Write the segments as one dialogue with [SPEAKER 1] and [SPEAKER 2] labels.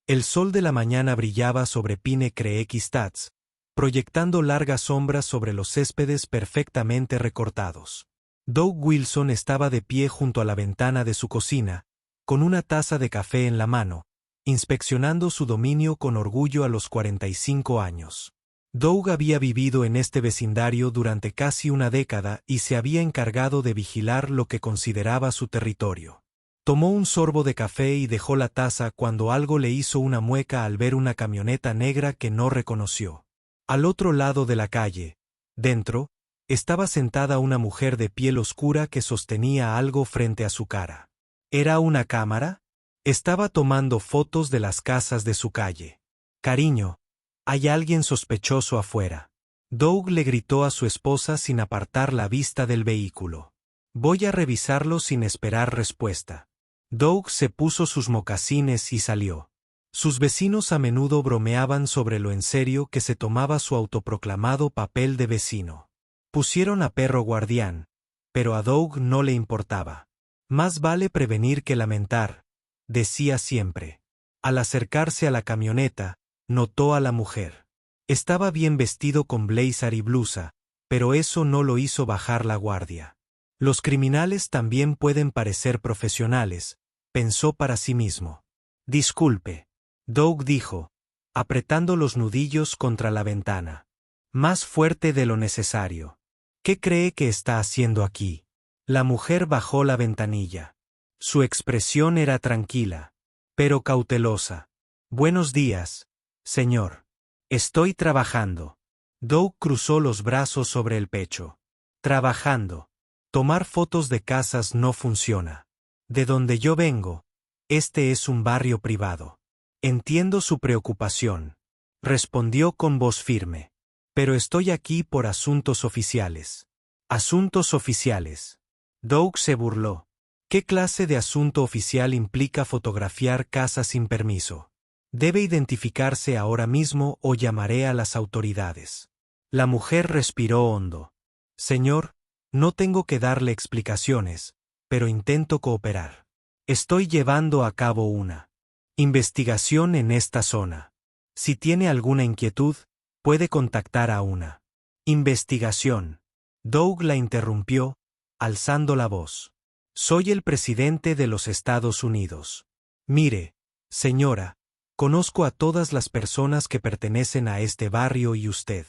[SPEAKER 1] El sol de la mañana brillaba sobre Pine Creek Stats, proyectando largas sombras sobre los céspedes perfectamente recortados. Doug Wilson estaba de pie junto a la ventana de su cocina, con una taza de café en la mano, inspeccionando su dominio con orgullo a los 45 años. Doug había vivido en este vecindario durante casi una década y se había encargado de vigilar lo que consideraba su territorio. Tomó un sorbo de café y dejó la taza cuando algo le hizo una mueca al ver una camioneta negra que no reconoció. Al otro lado de la calle, dentro, estaba sentada una mujer de piel oscura que sostenía algo frente a su cara. ¿Era una cámara? Estaba tomando fotos de las casas de su calle. Cariño, hay alguien sospechoso afuera. Doug le gritó a su esposa sin apartar la vista del vehículo. Voy a revisarlo sin esperar respuesta. Doug se puso sus mocasines y salió. Sus vecinos a menudo bromeaban sobre lo en serio que se tomaba su autoproclamado papel de vecino. Pusieron a perro guardián, pero a Doug no le importaba. Más vale prevenir que lamentar, decía siempre. Al acercarse a la camioneta, notó a la mujer. Estaba bien vestido con blazer y blusa, pero eso no lo hizo bajar la guardia. Los criminales también pueden parecer profesionales, pensó para sí mismo. Disculpe, Doug dijo, apretando los nudillos contra la ventana. Más fuerte de lo necesario. ¿Qué cree que está haciendo aquí? La mujer bajó la ventanilla. Su expresión era tranquila, pero cautelosa. Buenos días, señor. Estoy trabajando. Doug cruzó los brazos sobre el pecho. Trabajando. Tomar fotos de casas no funciona. De donde yo vengo, este es un barrio privado. Entiendo su preocupación, respondió con voz firme. Pero estoy aquí por asuntos oficiales. ¿Asuntos oficiales? Doug se burló. ¿Qué clase de asunto oficial implica fotografiar casas sin permiso? Debe identificarse ahora mismo o llamaré a las autoridades. La mujer respiró hondo. Señor, no tengo que darle explicaciones, pero intento cooperar. Estoy llevando a cabo una investigación en esta zona. Si tiene alguna inquietud, puede contactar a una investigación. Doug la interrumpió, alzando la voz. Soy el presidente de los Estados Unidos. Mire, señora, conozco a todas las personas que pertenecen a este barrio y usted.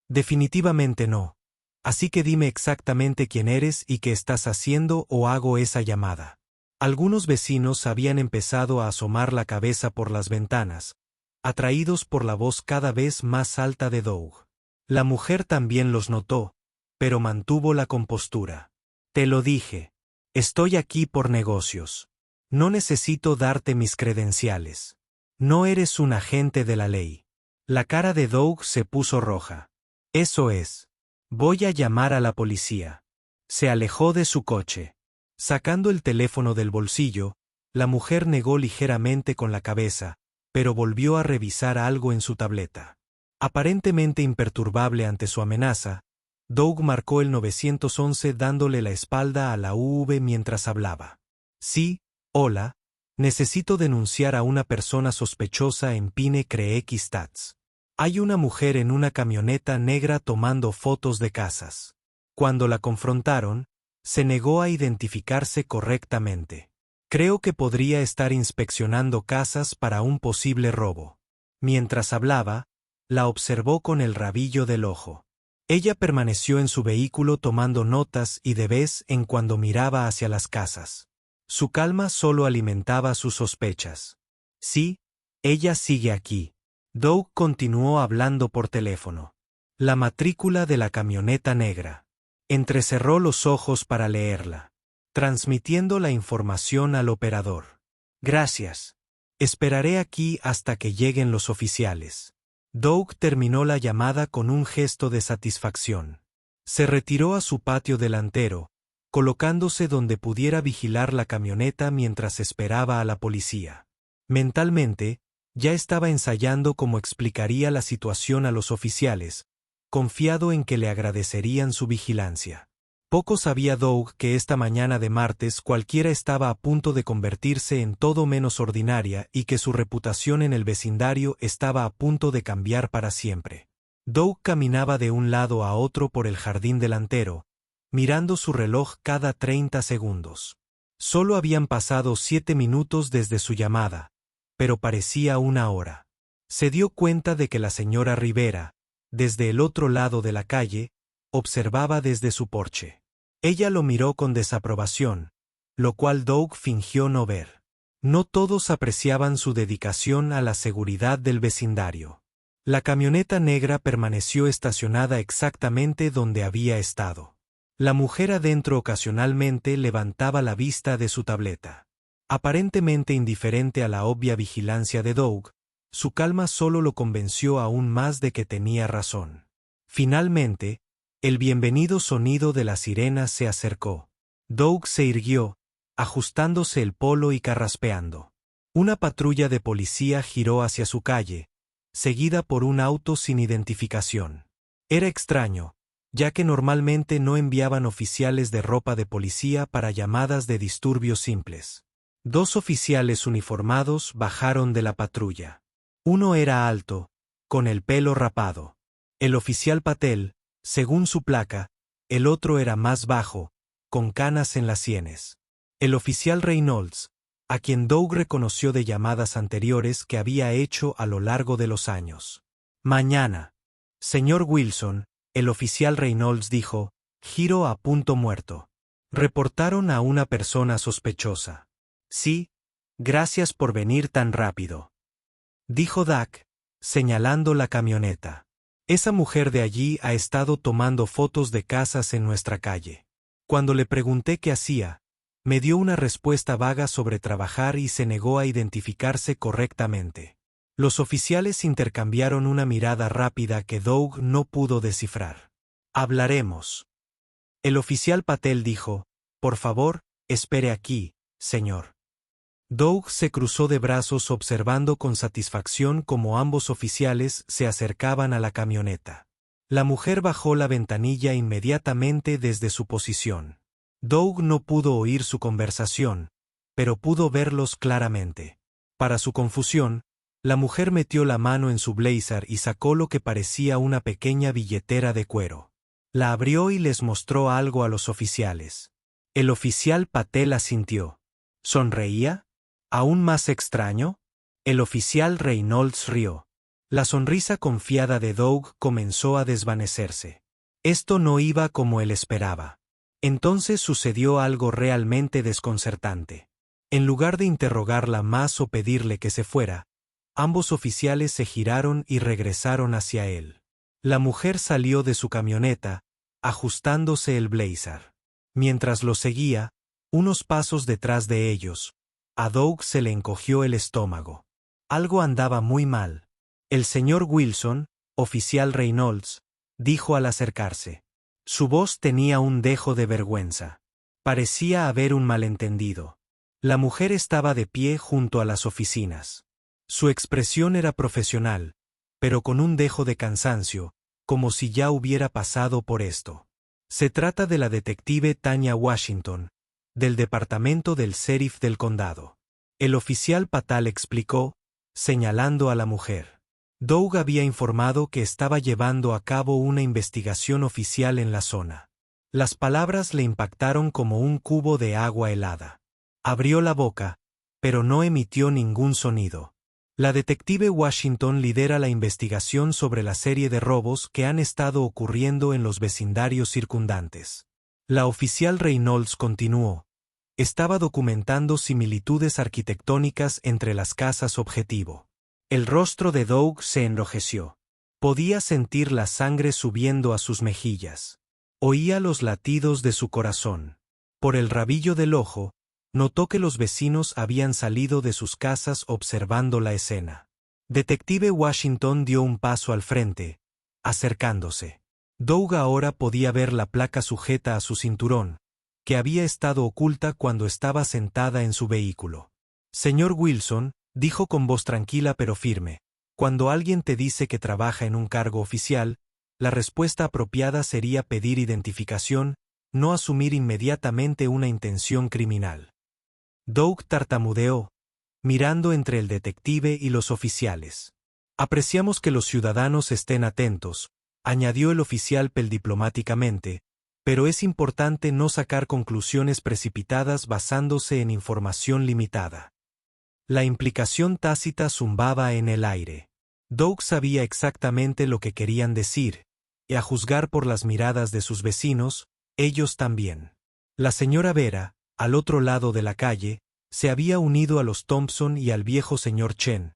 [SPEAKER 1] Definitivamente no. Así que dime exactamente quién eres y qué estás haciendo o hago esa llamada. Algunos vecinos habían empezado a asomar la cabeza por las ventanas, atraídos por la voz cada vez más alta de Doug. La mujer también los notó, pero mantuvo la compostura. Te lo dije. Estoy aquí por negocios. No necesito darte mis credenciales. No eres un agente de la ley. La cara de Doug se puso roja. Eso es. Voy a llamar a la policía. Se alejó de su coche. Sacando el teléfono del bolsillo, la mujer negó ligeramente con la cabeza, pero volvió a revisar algo en su tableta. Aparentemente imperturbable ante su amenaza, Doug marcó el 911 dándole la espalda a la UV mientras hablaba. Sí, hola, necesito denunciar a una persona sospechosa en Pine Creek Stats. Hay una mujer en una camioneta negra tomando fotos de casas. Cuando la confrontaron, se negó a identificarse correctamente. Creo que podría estar inspeccionando casas para un posible robo. Mientras hablaba, la observó con el rabillo del ojo. Ella permaneció en su vehículo tomando notas y de vez en cuando miraba hacia las casas. Su calma solo alimentaba sus sospechas. Sí, ella sigue aquí. Doug continuó hablando por teléfono. La matrícula de la camioneta negra. Entrecerró los ojos para leerla, transmitiendo la información al operador. Gracias. Esperaré aquí hasta que lleguen los oficiales. Doug terminó la llamada con un gesto de satisfacción. Se retiró a su patio delantero, colocándose donde pudiera vigilar la camioneta mientras esperaba a la policía. Mentalmente, ya estaba ensayando cómo explicaría la situación a los oficiales, confiado en que le agradecerían su vigilancia. Poco sabía Doug que esta mañana de martes cualquiera estaba a punto de convertirse en todo menos ordinaria y que su reputación en el vecindario estaba a punto de cambiar para siempre. Doug caminaba de un lado a otro por el jardín delantero, mirando su reloj cada 30 segundos. Solo habían pasado 7 minutos desde su llamada, pero parecía una hora. Se dio cuenta de que la señora Rivera, desde el otro lado de la calle, observaba desde su porche. Ella lo miró con desaprobación, lo cual Doug fingió no ver. No todos apreciaban su dedicación a la seguridad del vecindario. La camioneta negra permaneció estacionada exactamente donde había estado. La mujer adentro ocasionalmente levantaba la vista de su tableta. Aparentemente indiferente a la obvia vigilancia de Doug, su calma solo lo convenció aún más de que tenía razón. Finalmente, el bienvenido sonido de la sirena se acercó. Doug se irguió, ajustándose el polo y carraspeando. Una patrulla de policía giró hacia su calle, seguida por un auto sin identificación. Era extraño, ya que normalmente no enviaban oficiales de ropa de policía para llamadas de disturbios simples. 2 oficiales uniformados bajaron de la patrulla. Uno era alto, con el pelo rapado. El oficial Patel, según su placa, el otro era más bajo, con canas en las sienes. El oficial Reynolds, a quien Doug reconoció de llamadas anteriores que había hecho a lo largo de los años. Mañana. Señor Wilson, el oficial Reynolds dijo, giro a punto muerto. Reportaron a una persona sospechosa. Sí, gracias por venir tan rápido, dijo Doug, señalando la camioneta. Esa mujer de allí ha estado tomando fotos de casas en nuestra calle. Cuando le pregunté qué hacía, me dio una respuesta vaga sobre trabajar y se negó a identificarse correctamente. Los oficiales intercambiaron una mirada rápida que Doug no pudo descifrar. Hablaremos. El oficial Patel dijo, por favor, espere aquí, señor. Doug se cruzó de brazos observando con satisfacción cómo ambos oficiales se acercaban a la camioneta. La mujer bajó la ventanilla inmediatamente desde su posición. Doug no pudo oír su conversación, pero pudo verlos claramente. Para su confusión, la mujer metió la mano en su blazer y sacó lo que parecía una pequeña billetera de cuero. La abrió y les mostró algo a los oficiales. El oficial Patel asintió. ¿Sonreía? ¿Aún más extraño? El oficial Reynolds rió. La sonrisa confiada de Doug comenzó a desvanecerse. Esto no iba como él esperaba. Entonces sucedió algo realmente desconcertante. En lugar de interrogarla más o pedirle que se fuera, ambos oficiales se giraron y regresaron hacia él. La mujer salió de su camioneta, ajustándose el blazer. Mientras lo seguía, unos pasos detrás de ellos, a Doug se le encogió el estómago. Algo andaba muy mal. El señor Wilson, oficial Reynolds, dijo al acercarse. Su voz tenía un dejo de vergüenza. Parecía haber un malentendido. La mujer estaba de pie junto a las oficinas. Su expresión era profesional, pero con un dejo de cansancio, como si ya hubiera pasado por esto. Se trata de la detective Tanya Washington, del departamento del sheriff del condado. El oficial Patel explicó, señalando a la mujer. Doug había informado que estaba llevando a cabo una investigación oficial en la zona. Las palabras le impactaron como un cubo de agua helada. Abrió la boca, pero no emitió ningún sonido. La detective Washington lidera la investigación sobre la serie de robos que han estado ocurriendo en los vecindarios circundantes. La oficial Reynolds continuó. Estaba documentando similitudes arquitectónicas entre las casas objetivo. El rostro de Doug se enrojeció. Podía sentir la sangre subiendo a sus mejillas. Oía los latidos de su corazón. Por el rabillo del ojo, notó que los vecinos habían salido de sus casas observando la escena. Detective Washington dio un paso al frente, acercándose. Doug ahora podía ver la placa sujeta a su cinturón, que había estado oculta cuando estaba sentada en su vehículo. Señor Wilson, dijo con voz tranquila pero firme, cuando alguien te dice que trabaja en un cargo oficial, la respuesta apropiada sería pedir identificación, no asumir inmediatamente una intención criminal. Doug tartamudeó, mirando entre el detective y los oficiales. Apreciamos que los ciudadanos estén atentos, añadió el oficial Pell diplomáticamente, pero es importante no sacar conclusiones precipitadas basándose en información limitada. La implicación tácita zumbaba en el aire. Doug sabía exactamente lo que querían decir, y a juzgar por las miradas de sus vecinos, ellos también. La señora Vera, al otro lado de la calle, se había unido a los Thompson y al viejo señor Chen,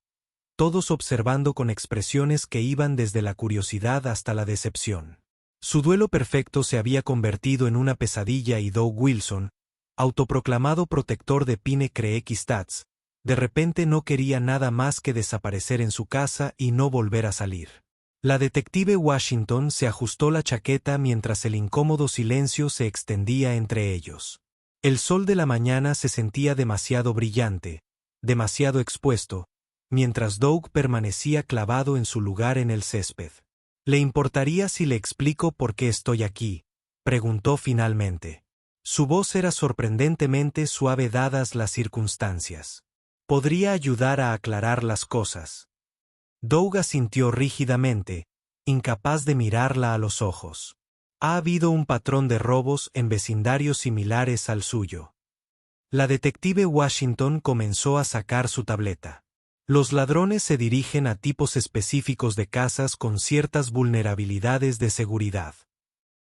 [SPEAKER 1] todos observando con expresiones que iban desde la curiosidad hasta la decepción. Su duelo perfecto se había convertido en una pesadilla y Doug Wilson, autoproclamado protector de Pine Creek Stats, de repente no quería nada más que desaparecer en su casa y no volver a salir. La detective Washington se ajustó la chaqueta mientras el incómodo silencio se extendía entre ellos. El sol de la mañana se sentía demasiado brillante, demasiado expuesto, mientras Doug permanecía clavado en su lugar en el césped. ¿Le importaría si le explico por qué estoy aquí?, preguntó finalmente. Su voz era sorprendentemente suave dadas las circunstancias. Podría ayudar a aclarar las cosas. Doug asintió rígidamente, incapaz de mirarla a los ojos. Ha habido un patrón de robos en vecindarios similares al suyo. La detective Washington comenzó a sacar su tableta. Los ladrones se dirigen a tipos específicos de casas con ciertas vulnerabilidades de seguridad.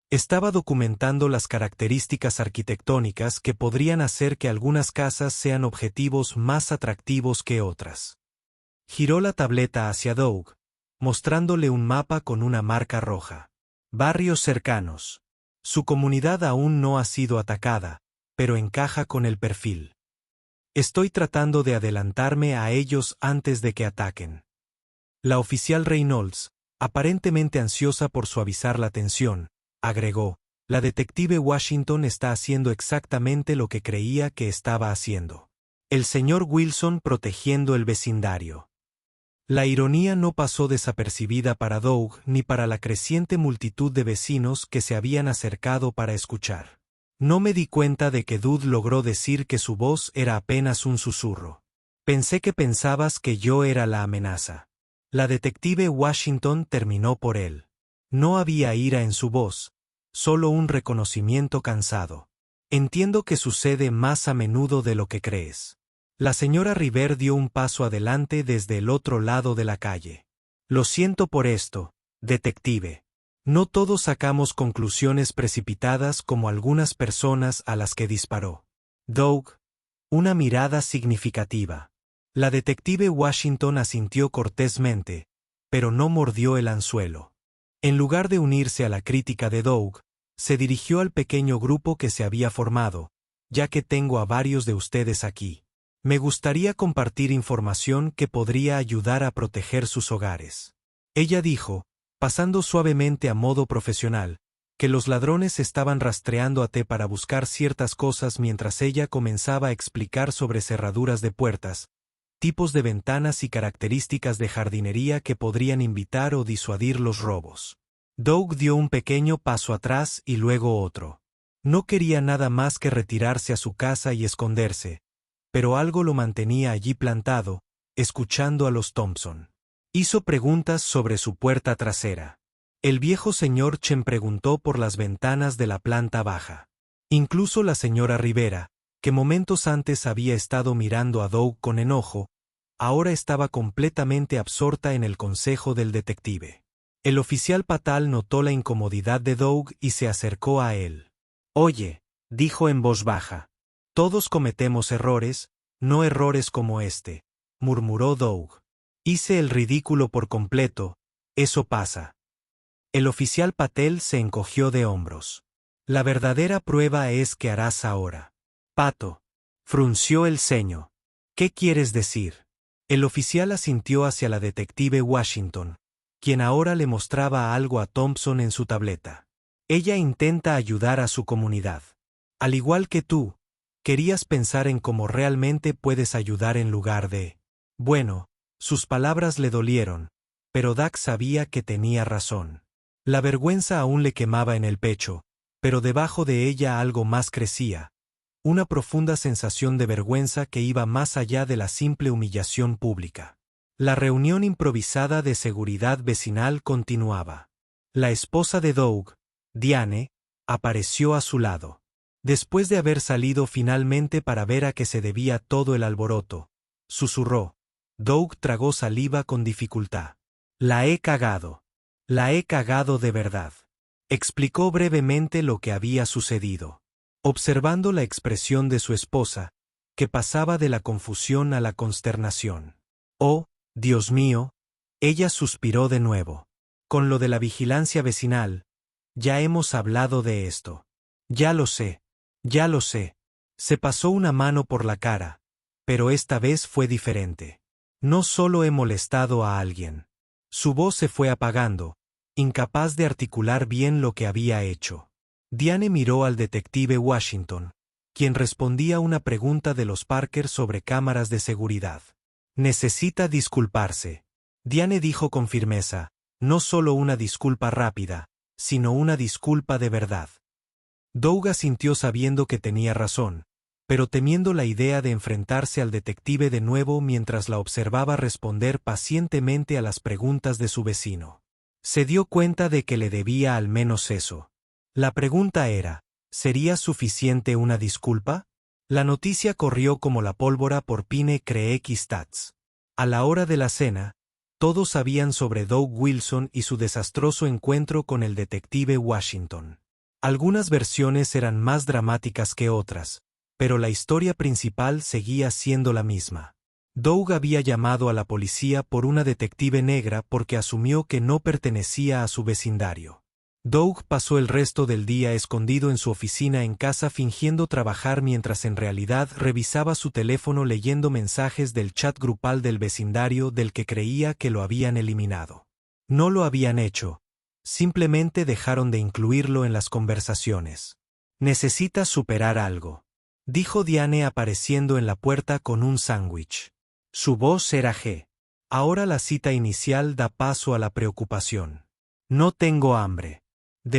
[SPEAKER 1] Estaba documentando las características arquitectónicas que podrían hacer que algunas casas sean objetivos más atractivos que otras. Giró la tableta hacia Doug, mostrándole un mapa con una marca roja. Barrios cercanos. Su comunidad aún no ha sido atacada, pero encaja con el perfil. Estoy tratando de adelantarme a ellos antes de que ataquen. La oficial Reynolds, aparentemente ansiosa por suavizar la tensión, agregó, la detective Washington está haciendo exactamente lo que creía que estaba haciendo. El señor Wilson protegiendo el vecindario. La ironía no pasó desapercibida para Doug ni para la creciente multitud de vecinos que se habían acercado para escuchar. No me di cuenta de que Dud logró decir que su voz era apenas un susurro. Pensé que pensabas que yo era la amenaza. La detective Washington terminó por él. No había ira en su voz, solo un reconocimiento cansado. Entiendo que sucede más a menudo de lo que crees. La señora River dio un paso adelante desde el otro lado de la calle. Lo siento por esto, detective. No todos sacamos conclusiones precipitadas como algunas personas a las que disparó. Doug. Una mirada significativa. La detective Washington asintió cortésmente, pero no mordió el anzuelo. En lugar de unirse a la crítica de Doug, se dirigió al pequeño grupo que se había formado, ya que tengo a varios de ustedes aquí. Me gustaría compartir información que podría ayudar a proteger sus hogares. Ella dijo, pasando suavemente a modo profesional, que los ladrones estaban rastreando a T para buscar ciertas cosas mientras ella comenzaba a explicar sobre cerraduras de puertas, tipos de ventanas y características de jardinería que podrían invitar o disuadir los robos. Doug dio un pequeño paso atrás y luego otro. No quería nada más que retirarse a su casa y esconderse, pero algo lo mantenía allí plantado, escuchando a los Thompson. Hizo preguntas sobre su puerta trasera. El viejo señor Chen preguntó por las ventanas de la planta baja. Incluso la señora Rivera, que momentos antes había estado mirando a Doug con enojo, ahora estaba completamente absorta en el consejo del detective. El oficial Patal notó la incomodidad de Doug y se acercó a él. Oye, dijo en voz baja. Todos cometemos errores, no errores como este, murmuró Doug. Hice el ridículo por completo, eso pasa. El oficial Patel se encogió de hombros. La verdadera prueba es que harás ahora. Pato. Frunció el ceño. ¿Qué quieres decir? El oficial asintió hacia la detective Washington, quien ahora le mostraba algo a Thompson en su tableta. Ella intenta ayudar a su comunidad. Al igual que tú, querías pensar en cómo realmente puedes ayudar en lugar de... Bueno, sus palabras le dolieron, pero Doug sabía que tenía razón. La vergüenza aún le quemaba en el pecho, pero debajo de ella algo más crecía, una profunda sensación de vergüenza que iba más allá de la simple humillación pública. La reunión improvisada de seguridad vecinal continuaba. La esposa de Doug, Diane, apareció a su lado. Después de haber salido finalmente para ver a qué se debía todo el alboroto, susurró. Doug tragó saliva con dificultad. La he cagado. La he cagado de verdad. Explicó brevemente lo que había sucedido. Observando la expresión de su esposa, que pasaba de la confusión a la consternación. Oh, Dios mío, ella suspiró de nuevo. Con lo de la vigilancia vecinal, ya hemos hablado de esto. Ya lo sé. Ya lo sé. Se pasó una mano por la cara, pero esta vez fue diferente. No solo he molestado a alguien. Su voz se fue apagando, incapaz de articular bien lo que había hecho. Diane miró al detective Washington, quien respondía a una pregunta de los Parker sobre cámaras de seguridad. Necesita disculparse. Diane dijo con firmeza, no solo una disculpa rápida, sino una disculpa de verdad. Doug asintió sabiendo que tenía razón, pero temiendo la idea de enfrentarse al detective de nuevo mientras la observaba responder pacientemente a las preguntas de su vecino. Se dio cuenta de que le debía al menos eso. La pregunta era, ¿sería suficiente una disculpa? La noticia corrió como la pólvora por Pine Creek y Stats. A la hora de la cena, todos sabían sobre Doug Wilson y su desastroso encuentro con el detective Washington. Algunas versiones eran más dramáticas que otras, pero la historia principal seguía siendo la misma. Doug había llamado a la policía por una detective negra porque asumió que no pertenecía a su vecindario. Doug pasó el resto del día escondido en su oficina en casa fingiendo trabajar mientras en realidad revisaba su teléfono leyendo mensajes del chat grupal del vecindario del que creía que lo habían eliminado. No lo habían hecho, simplemente dejaron de incluirlo en las conversaciones. Necesitas superar algo, dijo Diane apareciendo en la puerta con un sándwich. Su voz era G. Ahora la cita inicial da paso a la preocupación. No tengo hambre.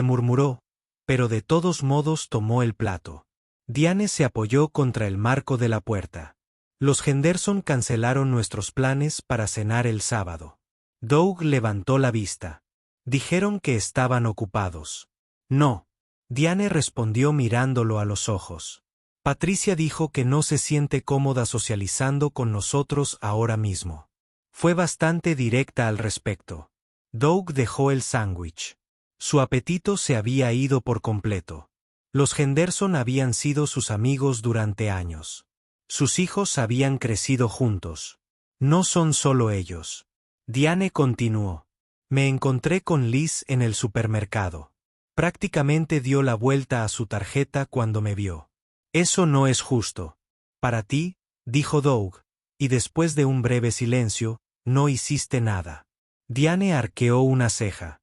[SPEAKER 1] Murmuró, pero de todos modos tomó el plato. Diane se apoyó contra el marco de la puerta. Los Henderson cancelaron nuestros planes para cenar el sábado. Doug levantó la vista. Dijeron que estaban ocupados. No. Diane respondió mirándolo a los ojos. Patricia dijo que no se siente cómoda socializando con nosotros ahora mismo. Fue bastante directa al respecto. Doug dejó el sándwich. Su apetito se había ido por completo. Los Henderson habían sido sus amigos durante años. Sus hijos habían crecido juntos. No son solo ellos. Diane continuó. Me encontré con Liz en el supermercado. Prácticamente dio la vuelta a su tarjeta cuando me vio. Eso no es justo. Para ti, dijo Doug, y después de un breve silencio, no hiciste nada. Diane arqueó una ceja.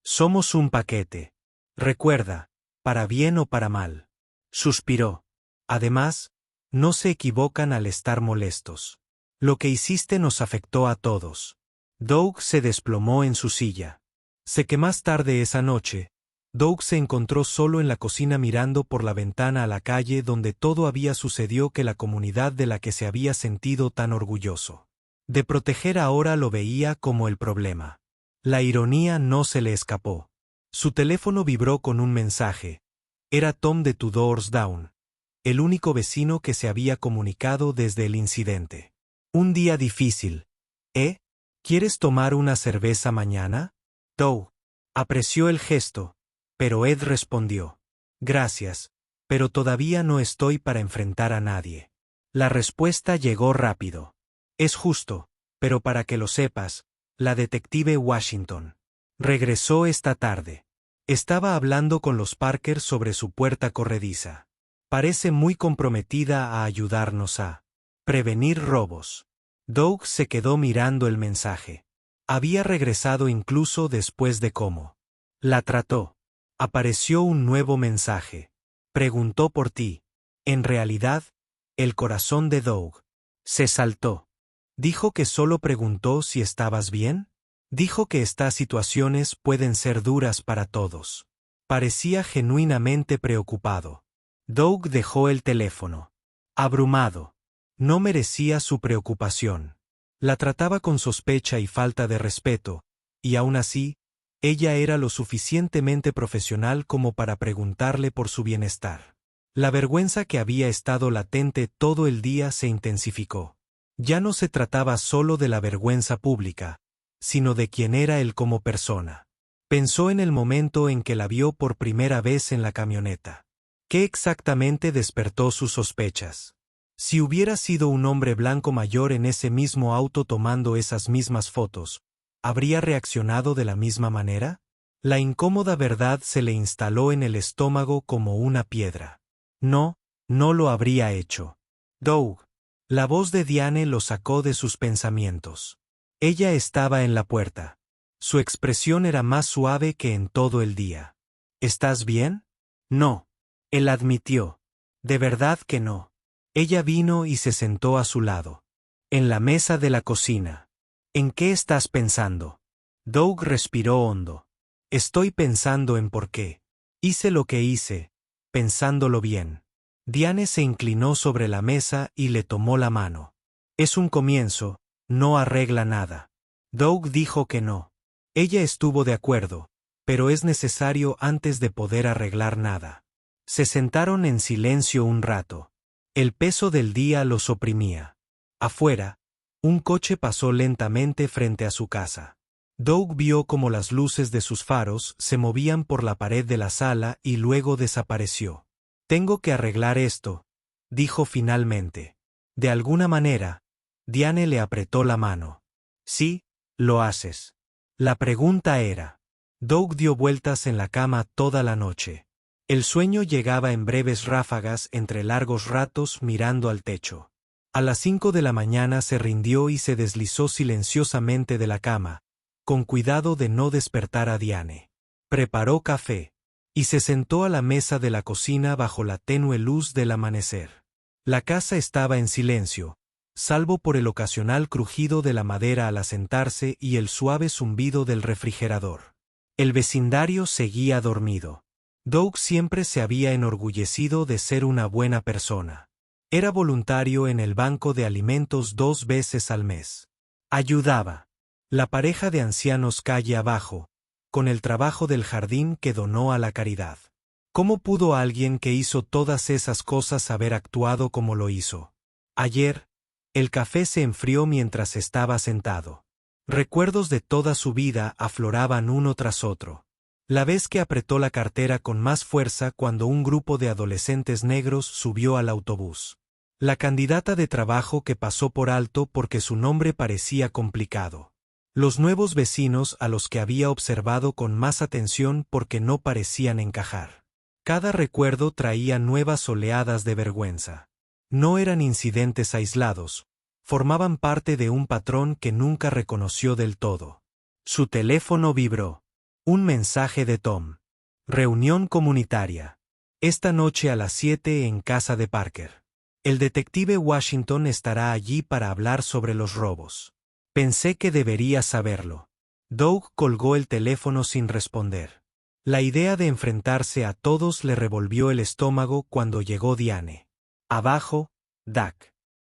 [SPEAKER 1] Somos un paquete. Recuerda, para bien o para mal. Suspiró. Además, no se equivocan al estar molestos. Lo que hiciste nos afectó a todos. Doug se desplomó en su silla. Sé que más tarde esa noche, Doug se encontró solo en la cocina mirando por la ventana a la calle donde todo había sucedido que la comunidad de la que se había sentido tan orgulloso. De proteger ahora lo veía como el problema. La ironía no se le escapó. Su teléfono vibró con un mensaje. Era Tom de Two Doors Down, el único vecino que se había comunicado desde el incidente. Un día difícil, ¿eh? ¿Quieres tomar una cerveza mañana? Doug apreció el gesto, pero Ed respondió. Gracias, pero todavía no estoy para enfrentar a nadie. La respuesta llegó rápido. Es justo, pero para que lo sepas, la detective Washington regresó esta tarde. Estaba hablando con los Parker sobre su puerta corrediza. Parece muy comprometida a ayudarnos a prevenir robos. Doug se quedó mirando el mensaje. Había regresado incluso después de cómo la trató. Apareció un nuevo mensaje. Preguntó por ti. En realidad, el corazón de Doug se saltó. ¿Dijo que solo preguntó si estabas bien? Dijo que estas situaciones pueden ser duras para todos. Parecía genuinamente preocupado. Doug dejó el teléfono. Abrumado. No merecía su preocupación. La trataba con sospecha y falta de respeto, y aún así, ella era lo suficientemente profesional como para preguntarle por su bienestar. La vergüenza que había estado latente todo el día se intensificó. Ya no se trataba solo de la vergüenza pública, sino de quién era él como persona. Pensó en el momento en que la vio por primera vez en la camioneta. ¿Qué exactamente despertó sus sospechas? Si hubiera sido un hombre blanco mayor en ese mismo auto tomando esas mismas fotos, ¿habría reaccionado de la misma manera? La incómoda verdad se le instaló en el estómago como una piedra. No, no lo habría hecho. Doug. La voz de Diane lo sacó de sus pensamientos. Ella estaba en la puerta. Su expresión era más suave que en todo el día. ¿Estás bien? No. Él admitió. De verdad que no. Ella vino y se sentó a su lado. En la mesa de la cocina. ¿En qué estás pensando? Doug respiró hondo. Estoy pensando en por qué. Hice lo que hice, pensándolo bien. Diane se inclinó sobre la mesa y le tomó la mano. Es un comienzo, no arregla nada. Doug dijo que no. Ella estuvo de acuerdo, pero es necesario antes de poder arreglar nada. Se sentaron en silencio un rato. El peso del día los oprimía. Afuera, un coche pasó lentamente frente a su casa. Doug vio cómo las luces de sus faros se movían por la pared de la sala y luego desapareció. Tengo que arreglar esto, dijo finalmente. De alguna manera, Diane le apretó la mano. Sí, lo haces. La pregunta era. Doug dio vueltas en la cama toda la noche. El sueño llegaba en breves ráfagas entre largos ratos mirando al techo. A las 5 de la mañana se rindió y se deslizó silenciosamente de la cama, con cuidado de no despertar a Diane. Preparó café, y se sentó a la mesa de la cocina bajo la tenue luz del amanecer. La casa estaba en silencio, salvo por el ocasional crujido de la madera al asentarse y el suave zumbido del refrigerador. El vecindario seguía dormido. Doug siempre se había enorgullecido de ser una buena persona. Era voluntario en el banco de alimentos 2 veces al mes. Ayudaba. La pareja de ancianos calle abajo, con el trabajo del jardín que donó a la caridad. ¿Cómo pudo alguien que hizo todas esas cosas haber actuado como lo hizo? Ayer, el café se enfrió mientras estaba sentado. Recuerdos de toda su vida afloraban uno tras otro. La vez que apretó la cartera con más fuerza cuando un grupo de adolescentes negros subió al autobús. La candidata de trabajo que pasó por alto porque su nombre parecía complicado. Los nuevos vecinos a los que había observado con más atención porque no parecían encajar. Cada recuerdo traía nuevas oleadas de vergüenza. No eran incidentes aislados, formaban parte de un patrón que nunca reconoció del todo. Su teléfono vibró. Un mensaje de Tom. Reunión comunitaria. Esta noche a las 7 en casa de Parker. El detective Washington estará allí para hablar sobre los robos. Pensé que debería saberlo. Doug colgó el teléfono sin responder. La idea de enfrentarse a todos le revolvió el estómago cuando llegó Diane. Abajo, Doug.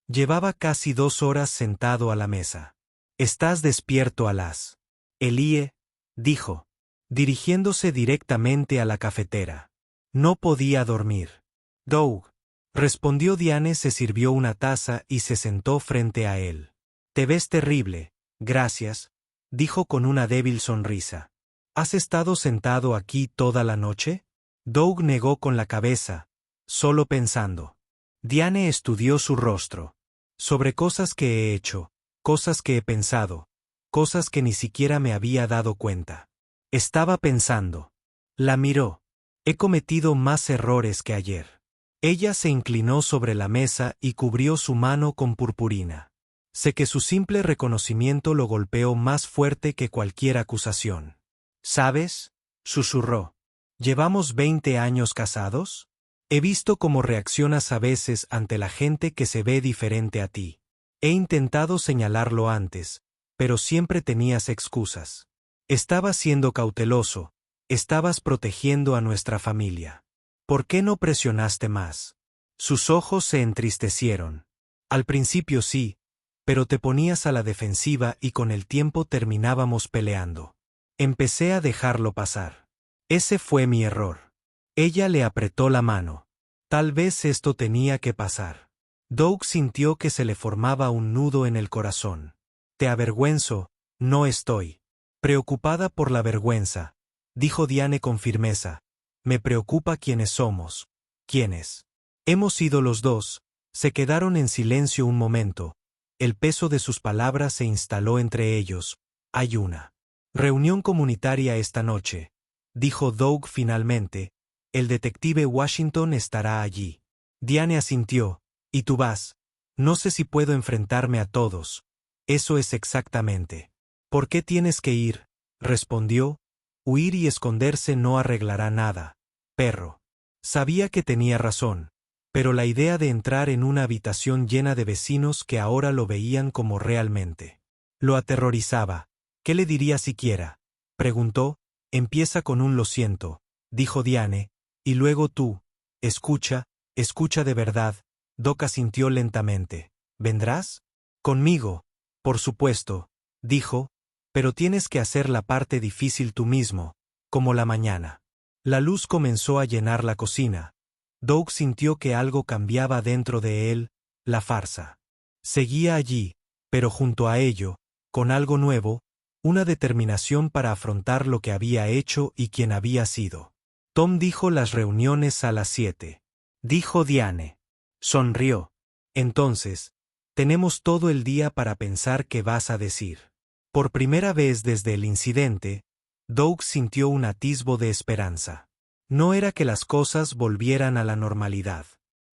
[SPEAKER 1] Llevaba casi 2 horas sentado a la mesa. ¿Estás despierto a las? Elie, dijo, dirigiéndose directamente a la cafetera. No podía dormir. Doug, respondió Diane, se sirvió una taza y se sentó frente a él. Te ves terrible, gracias, dijo con una débil sonrisa. ¿Has estado sentado aquí toda la noche? Doug negó con la cabeza, solo pensando. Diane estudió su rostro. Sobre cosas que he hecho, cosas que he pensado, cosas que ni siquiera me había dado cuenta. Estaba pensando. La miró. He cometido más errores que ayer. Ella se inclinó sobre la mesa y cubrió su mano con purpurina. Sé que su simple reconocimiento lo golpeó más fuerte que cualquier acusación. ¿Sabes? Susurró. ¿Llevamos 20 años casados? He visto cómo reaccionas a veces ante la gente que se ve diferente a ti. He intentado señalarlo antes, pero siempre tenías excusas. Estaba siendo cauteloso, Estabas protegiendo a nuestra familia. ¿Por qué no presionaste más? Sus ojos se entristecieron. Al principio sí, pero te ponías a la defensiva y con el tiempo terminábamos peleando. Empecé a dejarlo pasar. Ese fue mi error. Ella le apretó la mano. Tal vez esto tenía que pasar. Doug sintió que se le formaba un nudo en el corazón. Te avergüenzo, no estoy preocupada por la vergüenza, dijo Diane con firmeza. Me preocupa quiénes somos. ¿Quiénes? Hemos sido los dos. Se quedaron en silencio un momento. El peso de sus palabras se instaló entre ellos. Hay una reunión comunitaria esta noche, dijo Doug finalmente. El detective Washington estará allí. Diane asintió. ¿Y tú vas? No sé si puedo enfrentarme a todos. Eso es exactamente. ¿Por qué tienes que ir? Respondió. Huir y esconderse no arreglará nada, perro. Sabía que tenía razón, pero la idea de entrar en una habitación llena de vecinos que ahora lo veían como realmente lo aterrorizaba. ¿Qué le diría siquiera? Preguntó. Empieza con un lo siento, dijo Diane, y luego tú. Escucha de verdad. Doc asintió lentamente. ¿Vendrás? Conmigo. Por supuesto, dijo, pero tienes que hacer la parte difícil tú mismo, como la mañana. La luz comenzó a llenar la cocina. Doug sintió que algo cambiaba dentro de él, la farsa. Seguía allí, pero junto a ello, con algo nuevo, una determinación para afrontar lo que había hecho y quién había sido. Tom dijo las reuniones a las 7. Dijo Diane. Sonrió. Entonces, tenemos todo el día para pensar qué vas a decir. Por primera vez desde el incidente, Doug sintió un atisbo de esperanza. No era que las cosas volvieran a la normalidad.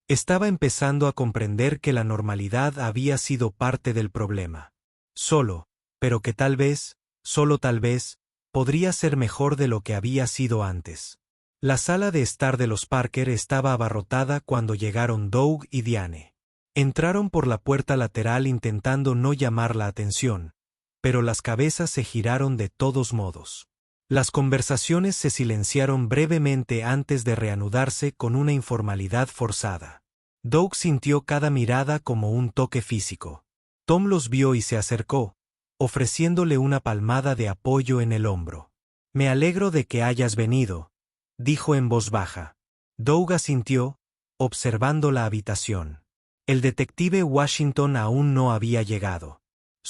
[SPEAKER 1] Estaba empezando a comprender que la normalidad había sido parte del problema. Pero que tal vez, solo tal vez, podría ser mejor de lo que había sido antes. La sala de estar de los Parker estaba abarrotada cuando llegaron Doug y Diane. Entraron por la puerta lateral intentando no llamar la atención, pero las cabezas se giraron de todos modos. Las conversaciones se silenciaron brevemente antes de reanudarse con una informalidad forzada. Doug sintió cada mirada como un toque físico. Tom los vio y se acercó, ofreciéndole una palmada de apoyo en el hombro. Me alegro de que hayas venido, dijo en voz baja. Doug asintió, observando la habitación. El detective Washington aún no había llegado.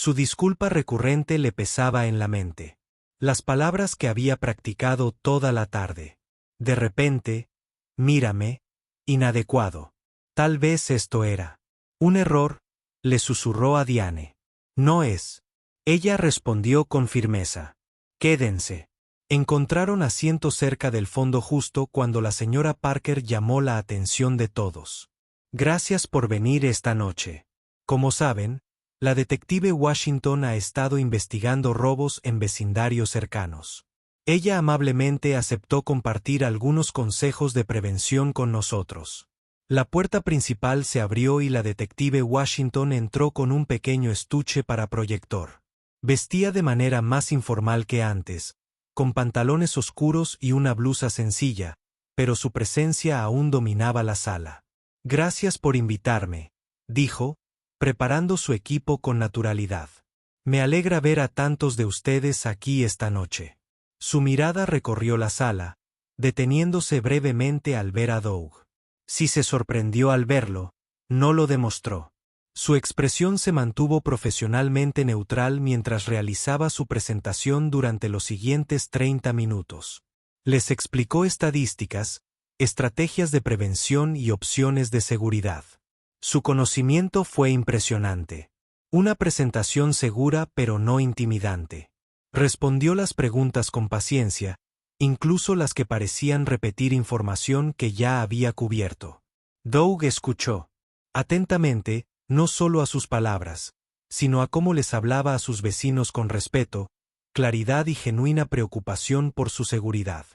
[SPEAKER 1] Su disculpa recurrente le pesaba en la mente. Las palabras que había practicado toda la tarde. De repente, mírame, inadecuado. Tal vez esto era un error, le susurró a Diane. No es. Ella respondió con firmeza. Quédense. Encontraron asiento cerca del fondo justo cuando la señora Parker llamó la atención de todos. Gracias por venir esta noche. Como saben, la detective Washington ha estado investigando robos en vecindarios cercanos. Ella amablemente aceptó compartir algunos consejos de prevención con nosotros. La puerta principal se abrió y la detective Washington entró con un pequeño estuche para proyector. Vestía de manera más informal que antes, con pantalones oscuros y una blusa sencilla, pero su presencia aún dominaba la sala. Gracias por invitarme, dijo, preparando su equipo con naturalidad. Me alegra ver a tantos de ustedes aquí esta noche. Su mirada recorrió la sala, deteniéndose brevemente al ver a Doug. Si se sorprendió al verlo, no lo demostró. Su expresión se mantuvo profesionalmente neutral mientras realizaba su presentación durante los siguientes 30 minutos. Les explicó estadísticas, estrategias de prevención y opciones de seguridad. Su conocimiento fue impresionante. Una presentación segura pero no intimidante. Respondió las preguntas con paciencia, incluso las que parecían repetir información que ya había cubierto. Doug escuchó atentamente, no solo a sus palabras, sino a cómo les hablaba a sus vecinos con respeto, claridad y genuina preocupación por su seguridad.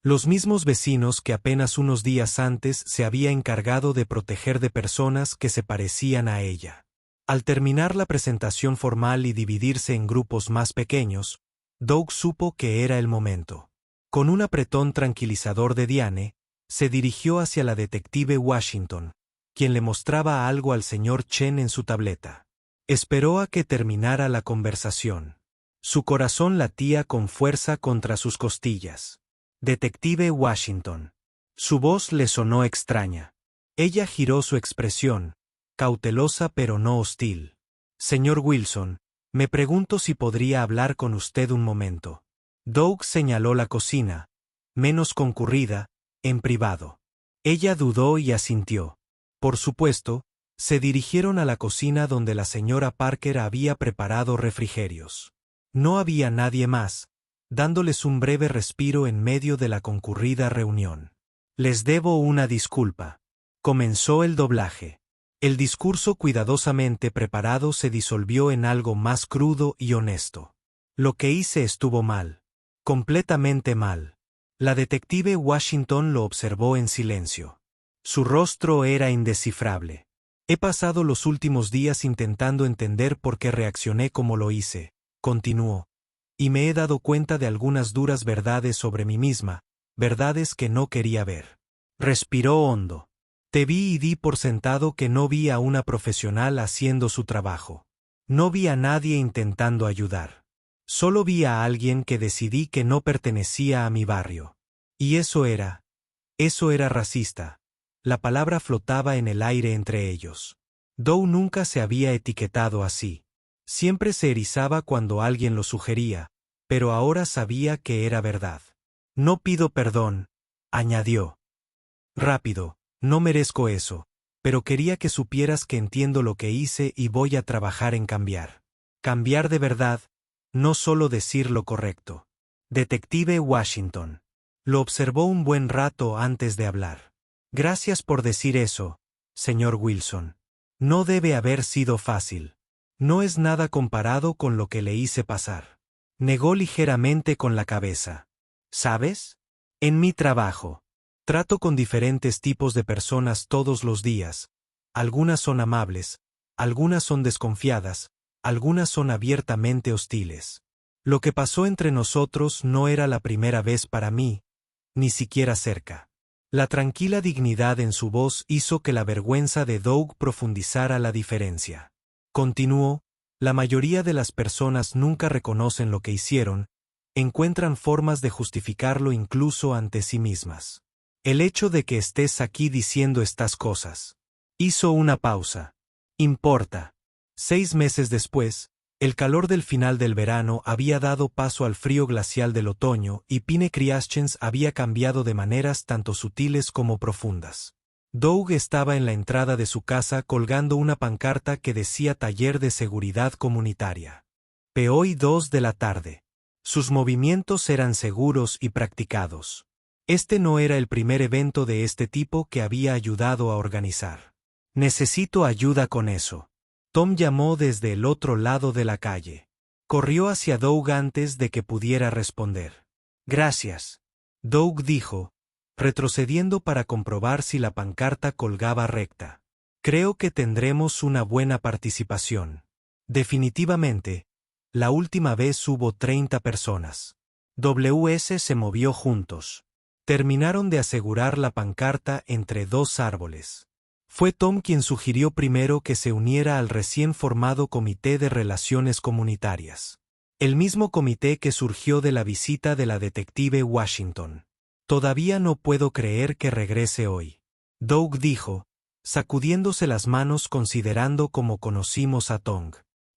[SPEAKER 1] Los mismos vecinos que apenas unos días antes se había encargado de proteger de personas que se parecían a ella. Al terminar la presentación formal y dividirse en grupos más pequeños, Doug supo que era el momento. Con un apretón tranquilizador de Diane, se dirigió hacia la detective Washington, quien le mostraba algo al señor Chen en su tableta. Esperó a que terminara la conversación. Su corazón latía con fuerza contra sus costillas. Detective Washington. Su voz le sonó extraña. Ella giró su expresión, cautelosa pero no hostil. Señor Wilson, me pregunto si podría hablar con usted un momento. Doug señaló la cocina, menos concurrida, en privado. Ella dudó y asintió. Por supuesto, se dirigieron a la cocina donde la señora Parker había preparado refrigerios. No había nadie más, dándoles un breve respiro en medio de la concurrida reunión. Les debo una disculpa. Comenzó el doblaje. El discurso cuidadosamente preparado se disolvió en algo más crudo y honesto. Lo que hice estuvo mal. Completamente mal. La detective Washington lo observó en silencio. Su rostro era indescifrable. He pasado los últimos días intentando entender por qué reaccioné como lo hice, continuó, y me he dado cuenta de algunas duras verdades sobre mí misma, verdades que no quería ver. Respiró hondo. Te vi y di por sentado que no vi a una profesional haciendo su trabajo. No vi a nadie intentando ayudar. Solo vi a alguien que decidí que no pertenecía a mi barrio. Y eso era racista. La palabra flotaba en el aire entre ellos. Doug nunca se había etiquetado así. Siempre se erizaba cuando alguien lo sugería, pero ahora sabía que era verdad. No pido perdón, añadió. Rápido, no merezco eso, pero quería que supieras que entiendo lo que hice y voy a trabajar en cambiar. Cambiar de verdad, no solo decir lo correcto. Detective Washington. Lo observó un buen rato antes de hablar. Gracias por decir eso, señor Wilson. No debe haber sido fácil. No es nada comparado con lo que le hice pasar. Negó ligeramente con la cabeza. ¿Sabes? En mi trabajo. Trato con diferentes tipos de personas todos los días. Algunas son amables, algunas son desconfiadas, algunas son abiertamente hostiles. Lo que pasó entre nosotros no era la primera vez para mí, ni siquiera cerca. La tranquila dignidad en su voz hizo que la vergüenza de Doug profundizara la diferencia. Continuó, la mayoría de las personas nunca reconocen lo que hicieron, encuentran formas de justificarlo incluso ante sí mismas. El hecho de que estés aquí diciendo estas cosas. Hizo una pausa. Importa. 6 meses después, el calor del final del verano había dado paso al frío glacial del otoño y Pine Creations había cambiado de maneras tanto sutiles como profundas. Doug estaba en la entrada de su casa colgando una pancarta que decía Taller de Seguridad Comunitaria. Hoy 2 de la tarde. Sus movimientos eran seguros y practicados. Este no era el primer evento de este tipo que había ayudado a organizar. Necesito ayuda con eso. Tom llamó desde el otro lado de la calle. Corrió hacia Doug antes de que pudiera responder. Gracias. Doug dijo, retrocediendo para comprobar si la pancarta colgaba recta. Creo que tendremos una buena participación. Definitivamente, la última vez hubo 30 personas. WS se movió juntos. Terminaron de asegurar la pancarta entre 2 árboles. Fue Tom quien sugirió primero que se uniera al recién formado Comité de Relaciones Comunitarias. El mismo comité que surgió de la visita de la detective Washington. Todavía no puedo creer que regrese hoy. Doug dijo, sacudiéndose las manos considerando cómo conocimos a Tong.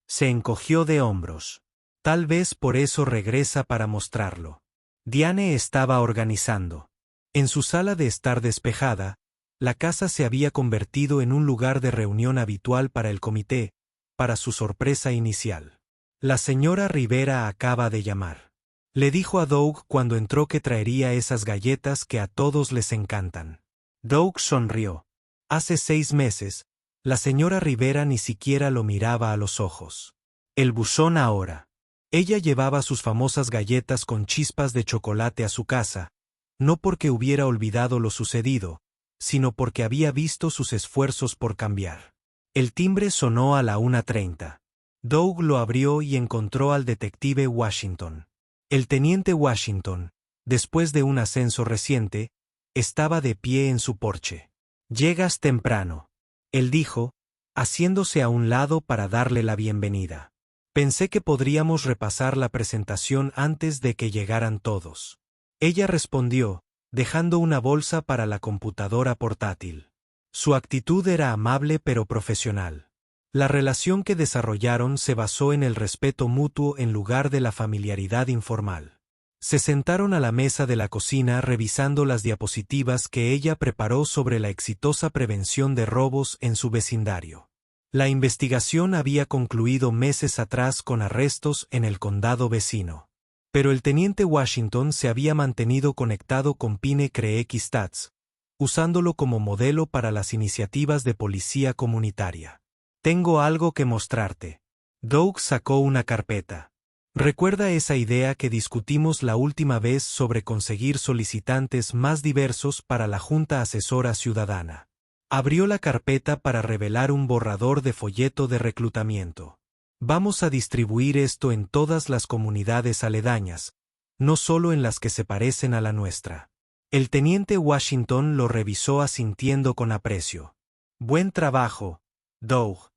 [SPEAKER 1] Se encogió de hombros. Tal vez por eso regresa para mostrarlo. Diane estaba organizando. En su sala de estar despejada, la casa se había convertido en un lugar de reunión habitual para el comité, para su sorpresa inicial. La señora Rivera acaba de llamar. Le dijo a Doug cuando entró que traería esas galletas que a todos les encantan. Doug sonrió. Hace 6 meses, la señora Rivera ni siquiera lo miraba a los ojos. El buzón ahora. Ella llevaba sus famosas galletas con chispas de chocolate a su casa, no porque hubiera olvidado lo sucedido, sino porque había visto sus esfuerzos por cambiar. El timbre sonó a la 1:30. Doug lo abrió y encontró al detective Washington. El teniente Washington, Después de un ascenso reciente, estaba de pie en su porche. «Llegas temprano», él dijo, haciéndose a un lado para darle la bienvenida. «Pensé que podríamos repasar la presentación antes de que llegaran todos». Ella respondió, dejando una bolsa para la computadora portátil. Su actitud era amable pero profesional. La relación que desarrollaron se basó en el respeto mutuo en lugar de la familiaridad informal. Se sentaron a la mesa de la cocina revisando las diapositivas que ella preparó sobre la exitosa prevención de robos en su vecindario. La investigación había concluido meses atrás con arrestos en el condado vecino. Pero el teniente Washington se había mantenido conectado con Pine Creek Stats, usándolo como modelo para las iniciativas de policía comunitaria. «Tengo algo que mostrarte». Doug sacó una carpeta. «¿Recuerda esa idea que discutimos la última vez sobre conseguir solicitantes más diversos para la Junta Asesora Ciudadana?» Abrió la carpeta para revelar un borrador de folleto de reclutamiento. «Vamos a distribuir esto en todas las comunidades aledañas, no solo en las que se parecen a la nuestra». El teniente Washington lo revisó asintiendo con aprecio. «Buen trabajo, Doug».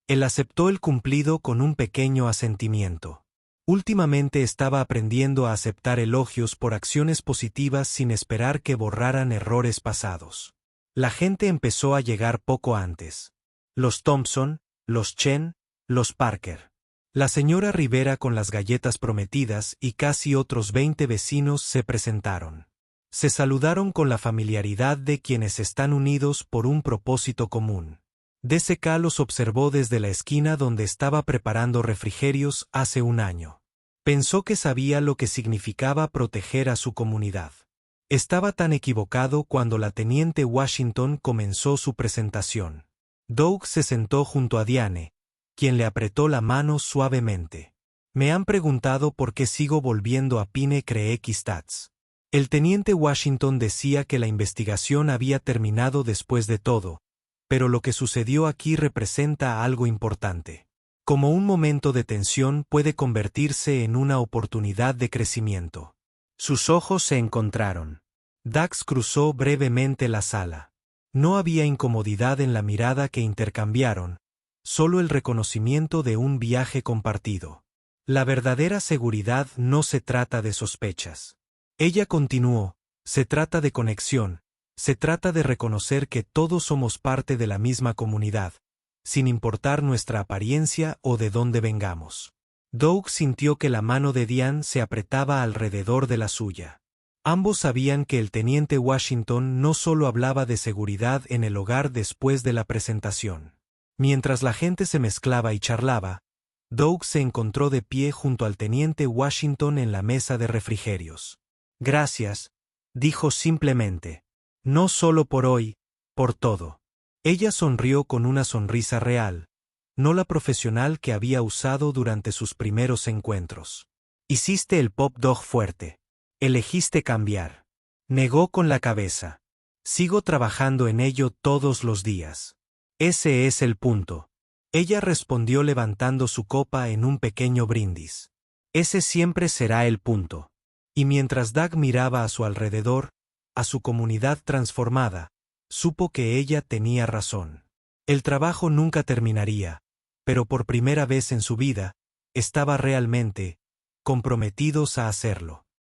[SPEAKER 1] Él aceptó el cumplido con un pequeño asentimiento. Últimamente estaba aprendiendo a aceptar elogios por acciones positivas sin esperar que borraran errores pasados. La gente empezó a llegar poco antes. Los Thompson, los Chen, los Parker. La señora Rivera con las galletas prometidas y casi otros 20 vecinos se presentaron. Se saludaron con la familiaridad de quienes están unidos por un propósito común. DCK los observó desde la esquina donde estaba preparando refrigerios hace un año. Pensó que sabía lo que significaba proteger a su comunidad. Estaba tan equivocado cuando la teniente Washington comenzó su presentación. Doug se sentó junto a Diane, quien le apretó la mano suavemente. «Me han preguntado por qué sigo volviendo a Pine Creek Stats». El teniente Washington decía que la investigación había terminado después de todo, pero lo que sucedió aquí representa algo importante. Como un momento de tensión puede convertirse en una oportunidad de crecimiento. Sus ojos se encontraron. Dax cruzó brevemente la sala. No había incomodidad en la mirada que intercambiaron, solo el reconocimiento de un viaje compartido. La verdadera seguridad no se trata de sospechas. Ella continuó, se trata de conexión, se trata de reconocer que todos somos parte de la misma comunidad, sin importar nuestra apariencia o de dónde vengamos. Doug sintió que la mano de Diane se apretaba alrededor de la suya. Ambos sabían que el teniente Washington no solo hablaba de seguridad en el hogar después de la presentación. Mientras la gente se mezclaba y charlaba, Doug se encontró de pie junto al teniente Washington en la mesa de refrigerios. «Gracias», dijo simplemente. «No solo por hoy, por todo». Ella sonrió con una sonrisa real, no la profesional que había usado durante sus primeros encuentros. «Hiciste el pop dog fuerte. Elegiste cambiar». Negó con la cabeza. «Sigo trabajando en ello todos los días». «Ese es el punto». Ella respondió levantando su copa en un pequeño brindis. «Ese siempre será el punto». Y mientras Doug miraba a su alrededor, a su comunidad transformada, supo que ella tenía razón. El trabajo nunca terminaría, pero por primera vez en su vida, estaba realmente comprometidos a hacerlo.